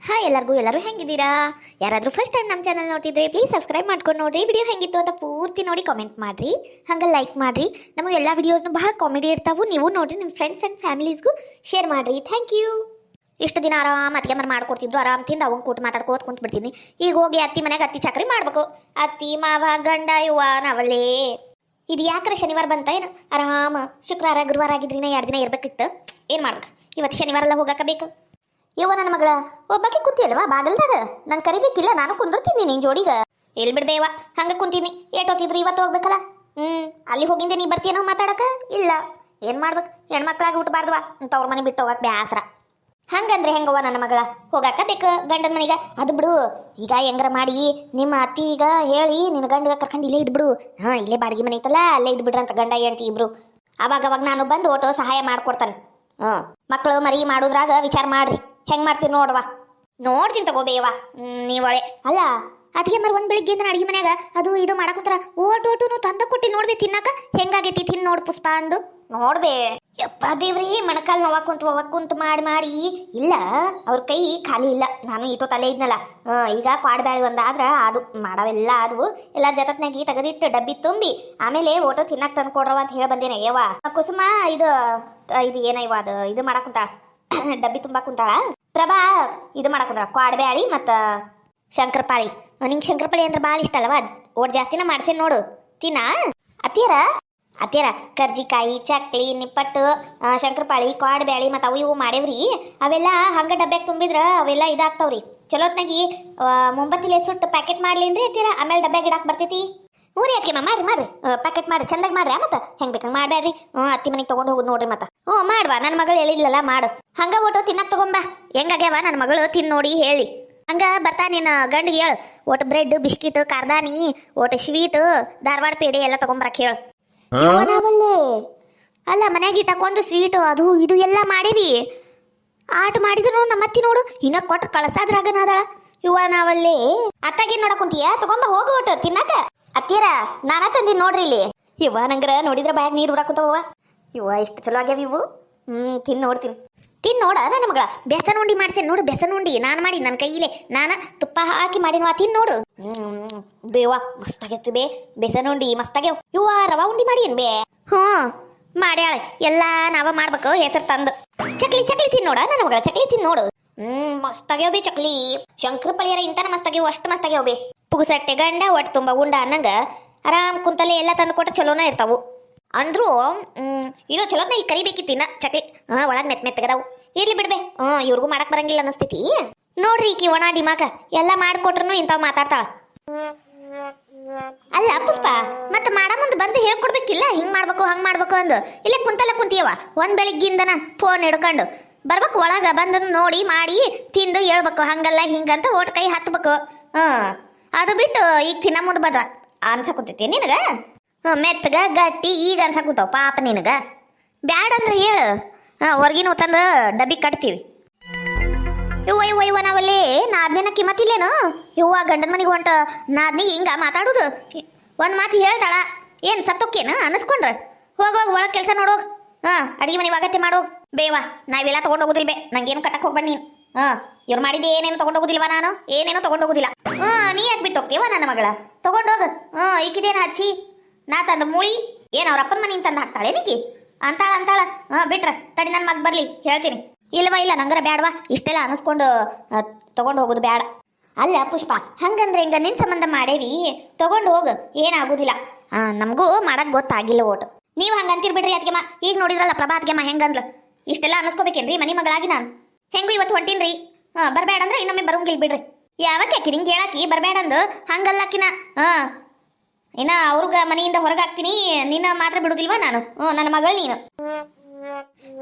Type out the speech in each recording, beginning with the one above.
Hi ಎಲ್ಲರೂ ಹೆಂಗಿದ್ದೀರಾ? ಯಾರಾದರೂ first time ನಮ್ಮ ಚಾನಲ್ ನೋಡ್ತಿದ್ರೆ ಪ್ಲೀಸ್ ಸಬ್ಸ್ಕ್ರೈಬ್ ಮಾಡ್ಕೊಂಡು ನೋಡ್ರಿ. ವಿಡಿಯೋ ಹೆಂಗಿತ್ತು ಅಂತ ಪೂರ್ತಿ ನೋಡಿ ಕಾಮೆಂಟ್ ಮಾಡಿರಿ, ಹಂಗೆ ಲೈಕ್ ಮಾಡಿರಿ. ನಮ್ಮ ಎಲ್ಲ ವಿಡಿಯೋಸ್ನು ಭಾಳ ಕಾಮಿಡಿ ಇರ್ತಾವೆ, ನೀವು ನೋಡ್ರಿ ನಿಮ್ಮ ಫ್ರೆಂಡ್ಸ್ ಆ್ಯಂಡ್ ಫ್ಯಾಮಿಲೀಸ್ಗೂ ಶೇರ್ ಮಾಡಿರಿ. Thank you. ಇಷ್ಟು ದಿನ ಆರಾಮ್ ಅತ್ತಿಗೆ ಮರ ಮಾಡ್ಕೊಡ್ತಿದ್ರು, ಆರಾಮ್ ತಿಂದು ಅವಂಗೆ ಕೂಟ ಮಾತಾಡ್ಕೋತ ಕುಂತು ಬಿಡ್ತೀನಿ. ಈಗ ಹೋಗಿ ಅತ್ತಿ ಮನೆಗೆ ಅತ್ತಿ ಚಕ್ರಿ ಮಾಡ್ಬೇಕು. ಅತ್ತಿ ಮಾವ ಗಂಡ ಇವ್ವ ನಾವಲ್ಲೇ. ಇದು ಯಾಕ್ರೆ ಶನಿವಾರ ಬಂತ ಏನು? ಆರಾಮ ಶುಕ್ರವಾರ ಗುರುವಾರ ಆಗಿದ್ರಿನ 2 ದಿನ ಇರ್ಬೇಕಿತ್ತು. ಏನು ಮಾಡ್ಬೇಕು, ಇವತ್ತು ಶನಿವಾರ ಎಲ್ಲ ಹೋಗಕ್ಕೆ ಬೇಕು. ಯವ್ವ ನನ್ನ ಮಗಳ ಒಬ್ಬಾಕಿ ಕುಂತಿಯಲ್ವಾ ಬಾಗಲ್ದಾಗ? ನಾನು ಕರಿಬೇಕಿಲ್ಲ, ನಾನು ಕುಂದಿರ್ತೀನಿ ನಿನ್ನ ಜೋಡಿಗ. ಎಲ್ಲಿ ಬಿಡ್ಬೇವ ಹಂಗೆ ಕುಂತೀನಿ. ಏಟೋತಿದ್ರು ಇವತ್ತು ಹೋಗ್ಬೇಕಲ್ಲ. ಅಲ್ಲಿ ಹೋಗಿಂದೆ ನೀ ಬರ್ತೀನೋ ಮಾತಾಡಕ? ಇಲ್ಲ. ಏನು ಮಾಡ್ಬೇಕು, ಹೆಣ್ಮಕ್ಳಾಗಿ ಹುಟ್ಟಬಾರ್ದವ ಅಂತ ಅವ್ರ ಮನೆ ಬಿಟ್ಟು ಹೋಗಕ್ಕೆ ಬ್ಯಾಸರ. ಹಂಗಂದ್ರೆ ಹೆಂಗವ್ವ ನನ್ನ ಮಗಳ, ಹೋಗಾಕ ಬೇಕು ಗಂಡನ ಮನೆಗೆ. ಅದು ಬಿಡು, ಈಗ ಹೆಂಗಾರ ಮಾಡಿ ನಿಮ್ಮ ಅತ್ತಿಗ ಹೇಳಿ ನಿನ್ನ ಗಂಡ ಕರ್ಕೊಂಡು ಇಲ್ಲೇ ಇದ್ಬಿಡು. ಇಲ್ಲೇ ಬಾಡಿಗೆ ಮನೆ ಐತಲ್ಲ, ಅಲ್ಲೇ ಇದ್ಬಿಡ್ರಿ ಅಂತ ಗಂಡ ಹೇಳ್ತಿ ಇಬ್ರು. ಅವಾಗ ನಾನು ಬಂದು ಓಟೋ ಸಹಾಯ ಮಾಡ್ಕೊಡ್ತಾನೆ. ಮಕ್ಕಳು ಮರಿ ಮಾಡೋದ್ರಾಗ ವಿಚಾರ ಮಾಡ್ರಿ. ಹೆಂಗೆ ಮಾಡ್ತೀರಿ ನೋಡ್ವಾ? ನೋಡ್ತೀನಿ ತಗೋಬೇವ ನೀವಳೆ. ಅಲ್ಲ ಅದಕ್ಕೆ ಮರ ಒಂದು ಬೆಳಿಗ್ಗೆಯಿಂದ ಅಡುಗೆ ಮನ್ಯಾಗ ಅದು ಇದು ಮಾಡಕುಂತಾರ. ಓಟೋಟು ತಂದ ಕೊಟ್ಟಿ ನೋಡ್ಬೇ ತಿನ್ನಾಕ ಹೆಂಗಾಗೈತಿ ತಿನ್ ನೋಡ್ ಪುಷ್ಪ ಅಂದು ನೋಡ್ಬೇ. ಯಪ್ಪ ದೇವ್ರಿ, ಮೊಣಕಾಲು ನೋವಾಕುಂತ ಮಾಡಿ ಇಲ್ಲ, ಅವ್ರ ಕೈ ಖಾಲಿ ಇಲ್ಲ. ನಾನು ಇಟೋ ತಲೆ ಇದ್ನಲ್ಲ, ಈಗ ಕ್ವಾಡ್ಬ್ಯಾಳಿ ಒಂದಾದ್ರ ಅದು ಮಾಡವೆಲ್ಲ ಆದವು. ಎಲ್ಲ ಜಗತ್ನಾಗಿ ತೆಗೆದಿಟ್ಟು ಡಬ್ಬಿ ತುಂಬಿ ಆಮೇಲೆ ಓಟೋ ತಿನ್ನಾಕ ತಂದು ಕೊಡ್ರವ ಅಂತ ಹೇಳಿ ಬಂದೇನೆ. ಯವ್ವ ಕುಸುಮ ಇದು ಏನ ಇವ ಅದು ಇದು ಮಾಡಕುಂತಾಳ, ಡಬ್ಬಿ ತುಂಬಾ ಕುಂತಾಳ. ಪ್ರಭಾ ಇದು ಮಾಡಕುಂತಾಳ ಕ್ವಾಡ್ಬ್ಯಾಳಿ ಮತ್ತು ಶಂಕರಪಾಳಿ. ನಿಂಗೆ ಶಂಕರಪಾಳಿ ಅಂದ್ರೆ ಭಾಳ ಇಷ್ಟ ಅಲ್ಲವ? ಓಟ್ ಜಾಸ್ತಿನ ಮಾಡ್ಸೇನೆ ನೋಡು, ತಿನ್ನ. ಅತ್ತೀರ ಕರ್ಜಿಕಾಯಿ, ಚಕ್ಲಿ, ನಿಪ್ಪಟ್ಟು, ಶಂಕರಪಾಳಿ, ಕ್ವಾಡ್ಬ್ಯಾಳಿ ಮತ್ತು ಅವು ಇವು ಮಾಡೇವ್ರಿ. ಅವೆಲ್ಲ ಹಂಗೆ ಡಬ್ಬ್ಯಾಗ ತುಂಬಿದ್ರೆ ಅವೆಲ್ಲ ಇದಾಗ್ತಾವ್ರಿ. ಚಲೋತ್ನಾಗಿ ಮುಂಬತ್ತಿಲೆ ಸುಟ್ಟು ಪ್ಯಾಕೆಟ್ ಮಾಡ್ಲಿನ್ರಿ ಅತ್ತೀರ, ಆಮೇಲೆ ಡಬ್ಬ್ಯಾಗ ಇಡಾಕ್ ಬರ್ತೈತಿ. ಊರಿ ಅತ್ಕೆಮ್ಮ ಮಾಡ್ರಿ ಪ್ಯಾಕೆಟ್ ಮಾಡ್ರಿ, ಚಂದಾಗಿ ಮಾಡ್ರಿ. ಮತ್ತೆ ಹೆಂಗೆ ಬೇಕಂಗೆ ಮಾಡಬೇಡ್ರಿ. ಅತ್ತಿ ಮನೆಗೆ ತೊಗೊಂಡು ಹೋಗುದು ನೋಡ್ರಿ. ಮತ್ತೆ ಮಾಡ್ವಾ, ನನ್ನ ಮಗಳು ಹೇಳಿದ್ಲಲ್ಲ ಮಾಡು. ಹಂಗ ಒಟ್ಟು ತಿನ್ನಕ್ಕೆ ತಗೊಂಬ. ಹೆಂಗಾಗ್ಯಾವ ನನ್ನ ಮಗಳು ತಿನ್ ನೋಡಿ ಹೇಳಿ. ಹಂಗ ಬರ್ತಾ ನಿನ್ನ ಗಂಡಿಗೆ ಹೇಳು, ಒಟ್ಟು ಬ್ರೆಡ್, ಬಿಸ್ಕಿಟ್, ಕಾರ್ದಾನಿ, ಒಟ್ಟು ಸ್ವೀಟ್, ಧಾರವಾಡ ಪೇಡೆ ಎಲ್ಲ ತಗೊಂಬರಕ್ಕೆ ಹೇಳು. ಅಲ್ಲ ಮನ್ಯಾಗ ಇಟ್ಟಕೊಂದು ಸ್ವೀಟ್ ಅದು ಇದು ಎಲ್ಲ ಮಾಡೀವಿ. ಆಟ ಮಾಡಿದ್ರು ನಮ್ಮ ಅತ್ತಿ ನೋಡು ಇನ್ನ ಕೊಟ್ಟು ಕಳಸಾದ್ರಾಗನಾದಳ. ಇವ ನಾವಲ್ಲೇ ಅತ್ತಾಗಿ ನೋಡಕೊಂತೀಯ, ತಗೊಂಬ ಹೋಗು ಒಟ್ಟು ತಿನ್ನಕ. ಅತ್ತೀರ ನಾನ ತಂದಿನಿ ನೋಡ್ರಿ ಇಲ್ಲಿ. ಇವ ನಂಗ್ರ ನೋಡಿದ್ರೆ ಬಾಯಾಗ ನೀರು ಬರಾಕುಂತವ. ಇವ ಇಷ್ಟು ಚಲೋ ಆಗ್ಯಾವ ಇವು. ತಿನ್ ನೋಡ ನನ್ನ ಮಗಳ. ಬೆಸನ ಉಂಡಿ ಮಾಡ್ಸೇನೆ ನೋಡು, ಬೆಸನ ಉಂಡಿ ನಾನು ಮಾಡಿ ನನ್ನ ಕೈಯಿಲೆ ನಾನು ತುಪ್ಪ ಹಾಕಿ ಮಾಡಿನ ತಿನ್ ನೋಡು. ಬೇವಾ ಮಸ್ತಾಗೈತಿ ಬೇ, ಬೆಸನ ಉಂಡಿ ಮಸ್ತಾಗ್ಯಾವ. ಇವ ರವಾ ಉಂಡಿ ಮಾಡಿ ಏನ್ ಬೇ? ಮಾಡ್ಯಾಳ ಎಲ್ಲ ನಾವ ಮಾಡ್ಬೇಕು ಹೆಸರು ತಂದು. ಚಕ್ಲಿ ತಿನ್ ನೋಡ ನನ್ನ ಮಗಳ, ಚಕ್ಲಿ ತಿನ್ ನೋಡು. ಮಸ್ತಾಗ್ಯಾವ ಬೇ ಚಕ್ಲಿ. ಶಂಕರಪಾಳಿಯರ ಇಂತನ ಮಸ್ತಾಗ್ಯಾವ, ಅಷ್ಟು ಮಸ್ತಾಗ್ಯಾವ ಬೇ. ಪುಗುಸಟ್ಟೆ ಗಂಡ ಒಟ್ಟು ತುಂಬ ಉಂಡ ಅನ್ನಂಗ ಆರಾಮ್ ಕುಂತಲೆ ಎಲ್ಲ ತಂದು ಕೊಟ್ಟ ಚಲೋನ ಇರ್ತಾವು. ಅಂದ್ರು ಇದು ಚಲೋತ್ನ ಈಗ ಕರಿಬೇಕಿತ್ತಿನ ಚಕ್ಲಿ. ಒಳಗೆ ಮೆತ್ತಗದಾವು. ಇರ್ಲಿ ಬಿಡ್ಬೆ, ಇವ್ರಿಗೂ ಮಾಡಕ್ ಬರಂಗಿಲ್ಲ ಅನ್ನಿಸ್ತೈತಿ. ನೋಡ್ರಿ ಈಕಿ ಒಣ ಡಿಮಾಕ ಎಲ್ಲ ಮಾಡಿಕೊಟ್ರು ಇಂಥವ್ ಮಾತಾಡ್ತಾಳ. ಅಲ್ಲ ಪುಷ್ಪ, ಮತ್ತೆ ಮಾಡ ಮುಂದೆ ಬಂದು ಹೇಳ್ಕೊಡ್ಬೇಕಿಲ್ಲ, ಹಿಂಗ್ ಮಾಡ್ಬೇಕು ಹಂಗ್ ಮಾಡ್ಬೇಕು ಅಂದು. ಇಲ್ಲೇ ಕುಂತೀಯವ ಒಂದ್ ಬೆಳಿಗ್ಗಿಂದನ ಫೋನ್ ಹಿಡ್ಕೊಂಡು ಬರ್ಬೇಕು. ಒಳಗ ಬಂದು ನೋಡಿ ಮಾಡಿ ತಿಂದು ಹೇಳ್ಬೇಕು, ಹಂಗಲ್ಲ ಹಿಂಗಂತ ಓಟ್ ಕೈ ಹತ್ಬೇಕು. ಅದು ಬಿಟ್ಟು ಈಗ ತಿನ್ನ ಮುಂದೆ ಬದ್ರ ಅನ್ಸಕುಂತೈತಿ ನಿನಗ. ಮೆತ್ತಗ ಗಟ್ಟಿ ಈಗ ಅನ್ಸಕುಂತಾವ ಪಾಪ ನಿನಗ. ಬ್ಯಾಡ ಅಂದ್ರೆ ಹೇಳು, ಹೊರ್ಗಿನ ತಂದ್ರೆ ಡಬ್ಬಿ ಕಟ್ತೀವಿ. ಇವ್ವ ನಾವಲ್ಲಿ ನಾದ್ನೇನ ಕಿಮ್ಮತ್ತಿಲ್ಲೇನು? ಇವ್ವ ಗಂಡನ ಮನೆಗೆ ಹೊಂಟ ನಾದ್ನಿಗೆ ಹಿಂಗ ಮಾತಾಡುದು. ಒಂದು ಮಾತು ಹೇಳ್ತಾಳ ಏನು ಸತ್ತೋಕ್ಕೇನು ಅನ್ನಿಸ್ಕೊಂಡ್ರೆ? ಹೋಗೋಗಿ ಒಳಗೆ ಕೆಲಸ ನೋಡೋಗ. ಅಡಿಗೆ ಮನೆ ಅಗತ್ಯ ಮಾಡೋಗ ಬೇವಾ. ನಾವೆಲ್ಲ ತೊಗೊಂಡು ಹೋಗುದಿಲ್ಲ ಬೇ, ನಂಗೇನು ಕಟ್ಟಕ್ಕೆ ಹೋಗ್ಬೇಡ ನೀನು. ಇವ್ರು ಮಾಡಿದ್ದೆ ಏನೇನು ತೊಗೊಂಡು ಹೋಗುದಿಲ್ವ? ನಾನು ಏನೇನೋ ತೊಗೊಂಡು ಹೋಗುದಿಲ್ಲ. ನೀ ಯಾಕೆ ಬಿಟ್ಟು ಹೋಗ್ತೀವ ನನ್ನ ಮಗಳ? ತೊಗೊಂಡೋಗ. ಈಕಿದೇನು ಹಚ್ಚಿ ನಾ ತಂದು ಮೂಳಿ ಏನು ಅವ್ರ ಅಪ್ಪನ ಮನೆ ತಂದು ಹಾಕ್ತಾಳೆ ನೀಕಿ ಅಂತಾಳ. ಬಿಟ್ರ ತಡಿ ನನ್ನ ಮಗ ಬರ್ಲಿ ಹೇಳ್ತೀನಿ. ಇಲ್ಲ ನಂಗರ ಬ್ಯಾಡವಾ, ಇಷ್ಟೆಲ್ಲ ಅನಿಸ್ಕೊಂಡು ತೊಗೊಂಡು ಹೋಗೋದು ಬ್ಯಾಡ. ಅಲ್ಲ ಪುಷ್ಪ, ಹಂಗಂದ್ರೆ ಹಿಂಗ ನಿನ್ನ ಸಂಬಂಧ ಮಾಡೇವಿ, ತೊಗೊಂಡು ಹೋಗು, ಏನಾಗೋದಿಲ್ಲ. ನಮಗೂ ಮಾಡಕ್ ಗೊತ್ತಾಗಿಲ್ಲ ಓಟು. ನೀವು ಹಂಗಂತೀರ್ ಬಿಡ್ರಿ ಅದ್ಗೆಮ್ಮ. ಈಗ ನೋಡಿದ್ರಲ್ಲ ಪ್ರಭಾ ಅದ್ಗೆಮ್ಮ ಹೆಂಗಂದ್ಲು. ಇಷ್ಟೆಲ್ಲ ಅನಿಸ್ಕೋಬೇಕೇನ್ರಿ ಮನಿ ಮಗಳಾಗಿ ನಾನು? ಹೆಂಗೂ ಇವತ್ತು ಹೊಂಟೀನ್ರಿ. ಬರಬೇಡ ಅಂದ್ರೆ ಇನ್ನೊಮ್ಮೆ ಬರೋಂಗಿಲ್ಲ ಬಿಡ್ರಿ. ಯಾವಕ್ಕೆ ಆಕಿ ನಿಂಗೆ ಹೇಳಾಕಿ ಬರಬೇಡಂದು? ಹಂಗಲ್ಲಾಕಿನ ಇನ್ನ ಅವ್ರಿಗ ಮನೆಯಿಂದ ಹೊರಗೆ ಹಾಕ್ತೀನಿ, ನಿನ್ನ ಮಾತ್ರ ಬಿಡುದಿಲ್ವಾ ನಾನು? ನನ್ನ ಮಗಳು ನೀನು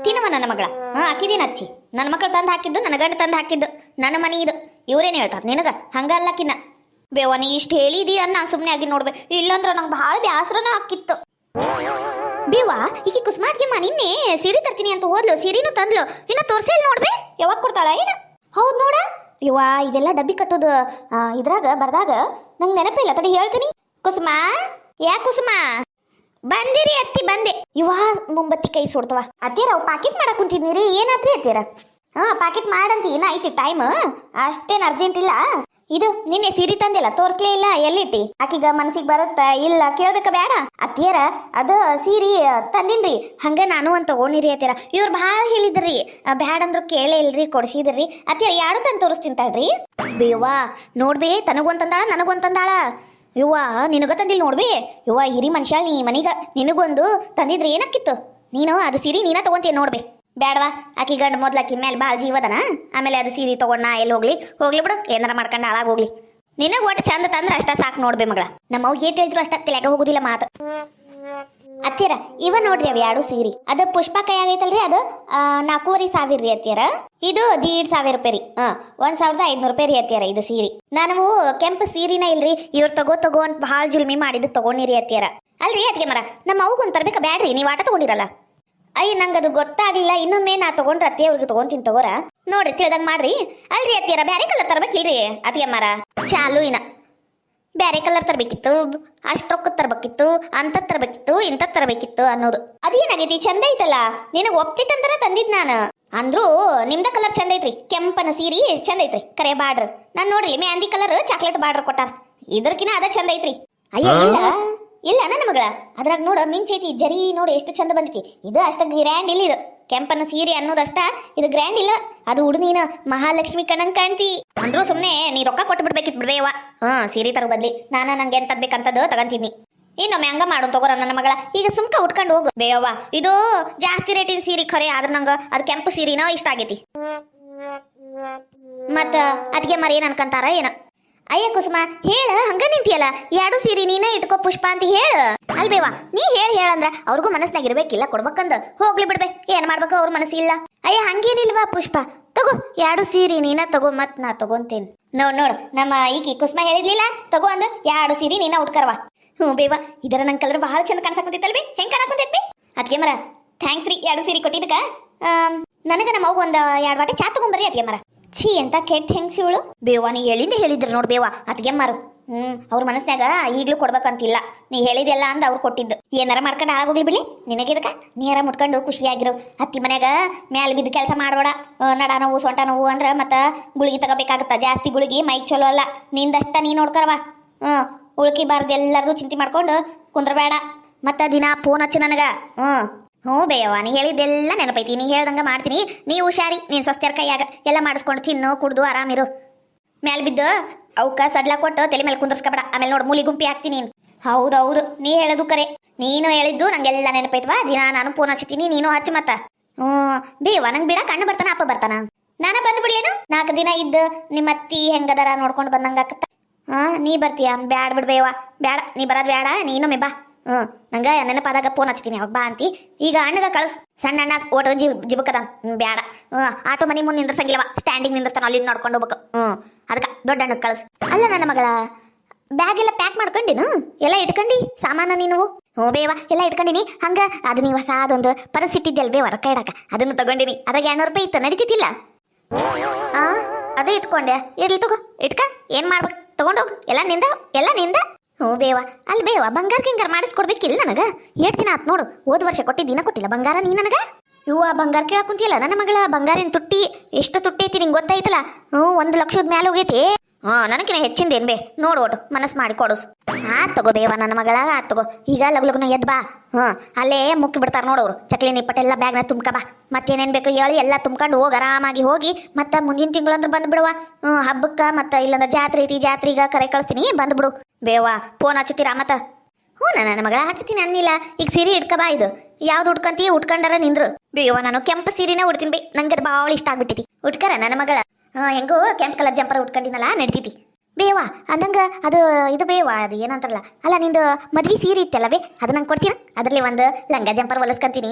ತಿನ್ನವ ನನ್ನ ಮಗಳ. ಹಾಕಿದೀನಿ ಹಚ್ಚಿ. ನನ್ನ ಮಕ್ಕಳು ತಂದು ಹಾಕಿದ್ದು, ನನ್ನ ಗಂಡ ತಂದು ಹಾಕಿದ್ದು, ನನ್ನ ಮನೆ ಇದು. ಇವ್ರೇನು ಹೇಳ್ತಾರೆ ನಿನಗ? ಹಂಗಲ್ಲಕ್ಕಿನ್ನ ಬೇವ. ನೀ ಇಷ್ಟು ಹೇಳಿದಿ ಅನ್ನ ಸುಮ್ಮನೆ ಆಗಿ ನೋಡ್ಬೇ, ಇಲ್ಲಂದ್ರೆ ನಂಗೆ ಭಾಳ ಬ್ಯಾಸರನ ಹಾಕಿತ್ತು ಬೇವಾ. ಈಕಿ ಕುಸುಮಾತ್ಗೆಮ್ಮ ನಿನ್ನೆ ಸೀರೆ ತರ್ತೀನಿ ಅಂತ ಹೋದ್ಲು, ಸೀರೆನೂ ತಂದ್ಲು, ಇನ್ನು ತೋರ್ಸೇಲ್ ನೋಡ್ಬೇ. ಯಾವಾಗ ಕೊಡ್ತಾಳ ಏನು? ಹೌದು ನೋಡ. ಇವ್ವ ಇವೆಲ್ಲ ಡಬ್ಬಿ ಕಟ್ಟೋದು ಇದ್ರಾಗ ಬರ್ದಾಗ ನಂಗೆ ನೆನಪಿಲ್ಲ, ತಡಿ ಹೇಳ್ತೀನಿ. ಕುಸುಮ, ಕುಸುಮ ಬಂದಿರಿ ಅತ್ತಿ? ಬಂದೆ. ಇವ ಮುಂಬತ್ತಿ ಕೈ ಸುಡ್ತವ ಅತ್ತೀರ. ಅವು ಪಾಕೆಟ್ ಮಾಡಕ್ ಕುಂತಿದ್ನಿರಿ, ಏನಾತ್ರಿ ಅತ್ತೀರ? ಪಾಕೆಟ್ ಮಾಡಂತಿ ಇನ್ನ ಐತಿ ಟೈಮ್, ಅಷ್ಟೇನು ಅರ್ಜೆಂಟ್ ಇಲ್ಲ. ಇದು ನಿನ್ನೆ ಸೀರೆ ತಂದಿಲ್ಲ, ತೋರ್ಸ್ಲೇ ಇಲ್ಲ, ಎಲ್ಲಿಟ್ಟಿ? ಆಕಿಗ ಮನಸ್ಸಿಗೆ ಬರುತ್ತ ಇಲ್ಲ ಕೇಳ್ಬೇಕ ಬೇಡ? ಅತ್ತಿಯರ ಅದು ಸೀರೆ ತಂದಿನ್ರಿ, ಹಂಗ ನಾನು ಅಂತ ತಗೊಂಡಿರಿ ಅತ್ತಿಯರ. ಇವ್ರು ಭಾಳ ಹೇಳಿದ್ರಿ, ಬ್ಯಾಡ ಅಂದ್ರು ಕೇಳೇ ಇಲ್ರಿ, ಕೊಡ್ಸಿದ್ರಿ ಅತ್ತಿಯರ. ಯಾರು ತಂದು ತೋರಿಸ್ತೀನಿ ತಡ್ರಿ. ಬೇವಾ ನೋಡ್ಬೇ, ತನಗೊಂತಂದಾಳ ನನಗೊಂತಂದಾಳ. ಇವ್ವ ನಿನಗ ತಂದಿಲ್ಲ ನೋಡ್ಬೇ. ಇವ್ವ ಹಿರಿ ಮನುಷ್ಯ ನೀ ಮನಿಗ, ನಿನಗೊಂದು ತಂದಿದ್ರಿ ಏನಕ್ಕಿತ್ತು? ನೀನು ಅದು ಸೀರೆ ನೀನ ತಗೊಂತೀಯ ನೋಡ್ಬೇ. ಬೇಡವಾ, ಆಕಿ ಗಂಡ ಮೊದ್ಲು ಆಕಿ ಮೇಲೆ ಭಾಳ ಜೀವದನ, ಆಮೇಲೆ ಅದು ಸೀರೆ ತಗೊಂಡ ಎಲ್ಲಿ ಹೋಗ್ಲಿ ಬಿಡು, ಏನಾರ ಮಾಡ್ಕೊಂಡು ಹಾಳಾಗಿ ಹೋಗ್ಲಿ. ನಿನಗೆ ಒಟ್ಟು ಚಂದ ತಂದ್ರೆ ಅಷ್ಟ ಸಾಕು ನೋಡ್ಬೇ ಮಗಳ. ನಮ್ಮ ಅವ್ಗೆ ಏಟ್ ಹೇಳಿದ್ರು ಅಷ್ಟ ತಲೆಗೆ ಹೋಗುದಿಲ್ಲ ಮಾತು. ಅತ್ತಿಯರ ಇವ ನೋಡ್ರಿ ಅವ್ ಎರಡು ಸೀರೆ, ಅದು ಪುಷ್ಪ ಕೈ ಆಗೈತಲ್ರಿ, ಅದು 4,500 ರೀ ಅತ್ತಿಯರ. ಇದು 1,500 ರೂಪಾಯಿ ರೀ. 1,500 ರೂಪಾಯಿ ರೀ ಅತ್ತಿಯರ ಇದು ಸೀರೆ. ನಾನು ಕೆಂಪು ಸೀರಿನ ಇಲ್ರಿ, ಇವ್ರು ತಗೋ ಅಂತ ಭಾಳ ಜುಲ್ಮಿ ಮಾಡಿದ್ದು ತಗೊಂಡಿರಿ ಅತ್ತಿಯರ. ಅಲ್ರಿ ಅದಕ್ಕೆ ಮರ ನಮ್ಮ ಅವ್ಗೊಂದು ತರ್ಬೇಕಾ ಬ್ಯಾಡ್ರಿ, ನೀವು ಆಟ ತಗೊಂಡಿರಲ್ಲ. ಅಯ್ಯ ನಂಗೆ ಅದು ಗೊತ್ತಾಗ್ಲಿಲ್ಲ, ಇನ್ನೊಮ್ಮೆ ನಾ ತಗೊಂಡ್ರೆ ಅತ್ತಿ ಅವ್ರಿಗೆ ತಗೊಂತೀನಿ ತಗೋರ. ನೋಡ್ರಿ ತಿಳಿದಂಗೆ ಮಾಡ್ರಿ. ಅಲ್ರಿ ಅತ್ತಿಯರ ಬ್ಯಾರೆ ಕಲರ್ ತರ್ಬೇಕಿಲ್ರಿ ಅತ್ತಿಗೆ ಮರ, ಚಾಲು ಇನ್ನ ಬ್ಯಾರೆ ಕಲರ್ ತರಬೇಕಿತ್ತು, ಅಷ್ಟು ರೊಕ್ಕ ತರಬೇಕಿತ್ತು, ಅಂಥದ್ದು ತರಬೇಕಿತ್ತು, ಇಂಥದ್ದು ತರಬೇಕಿತ್ತು ಅನ್ನೋದು. ಅದೇನಾಗೈತಿ? ಚಂದ ಐತಲ್ಲ, ನಿನಗೆ ಒಪ್ತಿತ್ತಂತರ ತಂದಿದ್ ನಾನು. ಅಂದ್ರೂ ನಿಮ್ದ ಕಲರ್ ಚಂದ ಐತ್ರಿ, ಕೆಂಪನ ಸೀರೆ ಚಂದ ಐತ್ರಿ, ಕರೆ ಬಾಡ್ರ್ ನಾನು ನೋಡಿ ಮೆಹಂದಿ ಕಲರ್ ಚಾಕ್ಲೇಟ್ ಬಾರ್ಡ್ರ್ ಕೊಟ್ಟಾರ, ಇದ್ರಕಿನ ಅದ ಚಂದ ಐತ್ರಿ. ಅಯ್ಯ ಇಲ್ಲ ನನ್ನ ಮಗಳ, ಅದ್ರಾಗ ನೋಡ ಮಿಂಚೈತಿ ಜರಿ, ನೋಡಿ ಎಷ್ಟು ಚಂದ ಬಂದೈತಿ. ಇದು ಅಷ್ಟ ಗ್ರ್ಯಾಂಡ್ ಇಲ್ಲ, ಇದು ಕೆಂಪನ ಸೀರೆ ಅನ್ನೋದಷ್ಟ ಇದು ಗ್ರ್ಯಾಂಡ್ ಇಲ್ಲ. ಅದು ನೀನು ಮಹಾಲಕ್ಷ್ಮಿ ಕಣಂಗ್ ಕಾಣ್ತಿ. ಅಂದ್ರೂ ಸುಮ್ಮನೆ ನೀ ರೊಕ್ಕ ಕೊಟ್ಟು ಬಿಡ್ಬೇಕಿತ್ತು ಬಿಡ್ಬೇವ. ಸೀರೆ ತರೋ ಬದ್ಲಿ ನಂಗೆ ಎಂತದ್ ಬೇಕಂತದ್ದು ತಗೊಂತೀನಿ. ಇನ್ನೊಮ್ಮೆ ಹಂಗ ಮಾಡು ತಗೋರ ನನ್ನ ಮಗಳ. ಈಗ ಸುಮ್ಕ ಉಟ್ಕೊಂಡು ಹೋಗು ಬೇಯವ್ವ. ಇದು ಜಾಸ್ತಿ ರೇಟಿನ ಸೀರೆ ಖರೆ, ಆದ್ರೆ ನಂಗೆ ಅದು ಕೆಂಪು ಸೀರೆನ ಇಷ್ಟ ಆಗೈತಿ. ಮತ್ತ ಅದಕ್ಕೆ ಮರ ಏನ್ ಅನ್ಕಂತಾರ ಏನ? ಅಯ್ಯ ಕುಸುಮ ಹೇಳ, ಹಂಗ ನಿಂತಿಯಲ್ಲ, ಎರಡು ಸೀರೆ ನೀನೇ ಇಟ್ಕೋ ಪುಷ್ಪ ಅಂತ ಹೇಳ. ಅಲ್ಬೇವಾ ನೀ ಹೇಳಂದ್ರ ಅವ್ರಿಗೂ ಮನಸ್ನಾಗ ಇರ್ಬೇಕಿಲ್ಲ, ಕೊಡ್ಬೇಕಂದ ಹೋಗ್ಲಿ ಬಿಡ್ಬೇ, ಏನ್ ಮಾಡ್ಬೇಕು ಅವ್ರ ಮನಸ್ಸಿಲ್ಲ. ಅಯ್ಯ ಹಂಗೇನಿಲ್ವಾ ಪುಷ್ಪ, ತಗೋ ಎರಡು ಸೀರೆ ನೀನ ತಗೋ, ಮತ್ ನಾ ತಗೊಂತೀನಿ. ನೋಡು ನಮ್ಮ ಈಕಿ ಕುಸುಮ ಹೇಳಿದ್ಲಿಲ್ಲ ತಗೋ ಅಂದ, ಎರಡು ಸೀರೆ ನೀನ ಉಟ್ಕರ್ವಾ. ಬೇವಾ ಇದರ ನಂಗೆ ಕಲರ್ ಬಹಳ ಚಂದ ಕಾಣಿಸಕುಂತೈತಲ್ವಿ, ಹೆಂಗ್ ಕಾಣಕುಂತೈತಿ? ಅದಕ್ಕೆ ಮರ ಥ್ಯಾಂಕ್ಸ್ ರೀ ಎರಡು ಸೀರೆ ಕೊಟ್ಟಿದ್ದಕ್ಕ. ನನಗ ನಮ್ಮ ಅವ್ಗ ಒಂದು 2 ವಾಟೆ ಚಾ ತಗೊಂಬರ್ರಿ ಅದಕ್ಕೆ ಮರ. ಛೀ ಅಂತ ಕೆಟ್ಟ ಹೆಂಗ್ಸಿ ಇವಳು. ಬೇವಾ ನೀ ಹೇಳಿದ್ರು ನೋಡ್ ಬೇವಾ ಅತ್ಗೆ ಮಾರು. ಅವ್ರ ಮನಸ್ನಾಗ ಈಗ್ಲೂ ಕೊಡ್ಬೇಕಂತಿಲ್ಲ, ನೀ ಹೇಳಿದೆಲ್ಲ ಅಂದ ಅವ್ರು ಕೊಟ್ಟಿದ್ದು. ಏನಾರ ಮಾಡ್ಕೊಂಡು ಆಗೋಗ್ಲಿ ಬಿಡ್ಲಿ ನಿನಗಿದಕ್ಕ, ನೀರ ಮುಟ್ಕೊಂಡು ಖುಷಿಯಾಗಿರು. ಅತ್ತಿ ಮನ್ಯಾಗ ಮ್ಯಾಲ ಬಿದ್ದು ಕೆಲಸ ಮಾಡಬೇಡ. ನಡ ನೋವು ಸೊಂಟ ನೋವು ಅಂದ್ರೆ ಮತ್ತೆ ಗುಳಿಗೆ ತಗೋಬೇಕಾಗತ್ತ, ಜಾಸ್ತಿ ಗುಳಿಗೆ ಮೈಕ್ ಚಲೋ ಅಲ್ಲ. ನಿಂದಷ್ಟ ನೀ ನೋಡ್ಕರವಾ. ಉಳ್ಕಿ ಬಾರ್ದು ಎಲ್ಲರದು ಚಿಂತೆ ಮಾಡ್ಕೊಂಡು ಕುಂದ್ರಬೇಡ. ಮತ್ತ ದಿನ ಫೋನ್ ಹಚ್ಚಿ ನನಗ. ಬೇಯವ್ವ ನೀ ಹೇಳಿದ್ದೆಲ್ಲ ನೆನಪೈತಿ, ನೀ ಹೇಳ್ದಂಗ ಮಾಡ್ತೀನಿ. ನೀ ಹುಷಾರಿ, ನೀನ್ ಸ್ವಸ್ಥರ ಕೈಯಾಗ ಎಲ್ಲ ಮಾಡಿಸ್ಕೊಂಡು ತಿನ್ನು ಕುಡ್ದು ಆರಾಮಿರು. ಮ್ಯಾಲ ಬಿದ್ದು ಅವಕ್ಕ ಸಡ್ಲ ಕೊಟ್ಟು ತಲೆ ಮೇಲೆ ಕುಂದರ್ಸ್ಕೊಬೇಡ, ಆಮೇಲೆ ನೋಡು ಮೂಲಿ ಗುಂಪಿ ಹಾಕ್ತೀನಿ ನೀನು. ಹೌದೌದು ನೀ ಹೇಳೋದು ಕರೆ, ನೀನು ಹೇಳಿದ್ದು ನಂಗೆಲ್ಲ ನೆನಪೈತ್ವಾ. ದಿನ ನಾನು ಫೋನ್ ಹಚ್ತೀನಿ, ನೀನು ಹಚ್ಚು ಮತ್ತ. ಬೇಯವ್ವ ನಂಗೆ ಬಿಡ, ಕಣ್ಣು ಬರ್ತಾನ ಅಪ್ಪ ಬರ್ತಾನ, ನಾನು ಬಂದು ಬಿಡ್ಲೇನು? 4 ದಿನ ಇದ್ದು ನಿಮ್ಮ ಅತ್ತಿ ಹೆಂಗದಾರ ನೋಡ್ಕೊಂಡು ಬಂದಂಗ ಆಕತ್ತ. ನೀ ಬರ್ತೀಯ? ಬ್ಯಾಡ ಬಿಡ್ಬೇಯವ್ವ, ಬ್ಯಾಡ, ನೀ ಬರೋದು ಬೇಡ, ನೀನೊಮ್ಮೆ ಬಾ. ನಂಗೆ ನೆನಪಾದಾಗ ಫೋನ್ ಹಚ್ತೀನಿ, ಅವಾಗ ಬಾ ಅಂತಿ. ಈಗ ಅಣ್ಣಗ ಕಳ್ಸ್, ಸಣ್ಣ ಅಣ್ಣ ಓಟೋ ಜಿಬಕದ. ಬ್ಯಾಡ, ಆಟೋ ಮನೆ ಮುಂದೆ ನಿಂದ್ರಸಂಗಿಲ್ಲವ, ಸ್ಟ್ಯಾಂಡಿಂಗ್ ನಿಂದ್ರಸ್ತಾನ, ಅಲ್ಲಿ ನೋಡ್ಕೊಂಡು ಹೋಗ್ಬೇಕು. ಅದಕ್ಕೆ ದೊಡ್ಡ ಅಣ್ಣಗೆ ಕಳ್ಸ್. ಅಲ್ಲ ನನ್ನ ಮಗಳ, ಬ್ಯಾಗ್ ಎಲ್ಲ ಪ್ಯಾಕ್ ಮಾಡ್ಕೊಂಡಿನು, ಎಲ್ಲ ಇಟ್ಕೊಂಡಿ ಸಾಮಾನ ನೀನು? ಬೇವ ಎಲ್ಲ ಇಟ್ಕೊಂಡಿನಿ. ಹಂಗ ಅದು ನೀವು ಹೊಸ ಅದೊಂದು ಪರಸ್ ಇಟ್ಟಿದ್ಯಲ್ ಬೇವ ರೊಕ್ಕ ಇಡಕ, ಅದನ್ನು ತಗೊಂಡಿನಿ. ಅದಾಗ 200 ರೂಪಾಯಿ ಇತ್ತು, ನಡೀತಿದ್ದಿಲ್ಲ? ಅದು ಇಟ್ಕೊಂಡೆ, ಇರ್ಲಿ ತಗೋ ಇಟ್ಕ, ಏನ್ ಮಾಡ್ಬೇಕು ತಗೊಂಡೋಗು, ಎಲ್ಲ ನಿಂದ. ಬೇವ ಅಲ್ಲಿ ಬೇವ ಬಂಗಾರ ಗಿಂಗಾರ ಮಾಡಿಸ್ಕೊಡ್ಬೇಕಿಲ್ಲ ನನಗ. 8 ದಿನ ಆತ್ ನೋಡು, ಹೋದ ವರ್ಷ ಕೊಟ್ಟಿದ್ದೀನ ಕೊಟ್ಟಿಲ್ಲ ಬಂಗಾರ ನೀ ನನಗ. ಬಂಗಾರ ಕೇಳಕ್ ಕುಂತಿಯಲ್ಲ ನನ್ನ ಮಗಳ. ಬಂಗಾರಿನ ತುಟ್ಟಿ ಎಷ್ಟು ತುಟ್ಟಿ ಐತಿ ನಿಂಗೆ ಗೊತ್ತಾಯ್ತಲ್ಲ? 1 ಲಕ್ಷದ ಮ್ಯಾಲ ಹೋಗೈತಿ. ನನಗಿನ ಹೆಚ್ಚಿಂದ ಏನ್ ಬೇ ನೋಡು, ಒಟ್ಟು ಮನಸ್ಸು ಮಾಡಿ ಕೊಡೋಸು. ತಗೋ ಬೇವ ನನ್ನ ಮಗಳ, ತಗೋ. ಈಗ ಲಗ್ಲಗ್ನ ಎದ್ ಬಾ. ಅಲ್ಲೇ ಮುಕ್ಕಿ ಬಿಡ್ತಾರ ನೋಡೋರು, ಚಕ್ಲಿ ನಿಪ್ಪಟ್ಟೆಲ್ಲ ಬ್ಯಾಗ್ನ ತುಂಬ್ಕ ಬಾ. ಮತ್ತೇನೇನ್ ಬೇಕು ಹೇಳಿ ಎಲ್ಲ ತುಂಬ್ಕೊಂಡು ಹೋಗಿ ಆರಾಮಾಗಿ ಹೋಗಿ. ಮತ್ತೆ ಮುಂದಿನ ತಿಂಗಳಂದ್ರೆ ಬಂದು ಬಿಡುವ ಹಬ್ಬಕ್ಕ. ಮತ್ತೆ ಇಲ್ಲಂದ್ರೆ ಜಾತ್ರೆ ಐತಿ, ಜಾತ್ರೆಗ ಕರೆ ಕಳಿಸ್ತೀನಿ, ಬಂದ್ಬಿಡು ಬೇವಾ. ಫೋನ್ ಹಚ್ಚುತ್ತೀರಾ ಮತ್ತ? ನನ್ನ ಮಗಳ ಹಚ್ಚತೀನಿ ಅನ್ನಿಲ್ಲ. ಈಗ ಸೀರೆ ಇಟ್ಕ ಬಾ. ಇದು ಯಾವ್ದು ಉಟ್ಕಂತೀಯ? ಉಟ್ಕೊಂಡಾರ ನಿಂದ್ರು ಬೇವ. ನಾನು ಕೆಂಪು ಸೀರೆನ ಉಡ್ತೀನಿ ಬೇ, ನಂಗೆ ಅದು ಭಾಳ ಇಷ್ಟ ಆಗ್ಬಿಟ್ಟೈತಿ. ಉಟ್ಕರ ನನ್ನ ಮಗಳ. ಹೆಂಗೋ ಕೆಂಪು ಕಲರ್ ಜಂಪರ್ ಉಟ್ಕೊಂಡಿನಲ್ಲ, ನಡ್ತೈತಿ ಬೇವಾ. ಅಂದಂಗ ಅದು ಇದು ಬೇವಾ, ಅದು ಏನಂತಾರಲ್ಲ, ಅಲ್ಲ ನಿಂದು ಮದ್ವಿ ಸೀರೆ ಇತ್ತಲ್ಲ ಬೇ, ಅದು ನಂಗೆ ಕೊಡ್ತೀನ? ಅದ್ರಲ್ಲಿ ಒಂದು ಲಂಗ ಜಂಪರ್ ಹೊಲಸ್ಕೊಂತೀನಿ.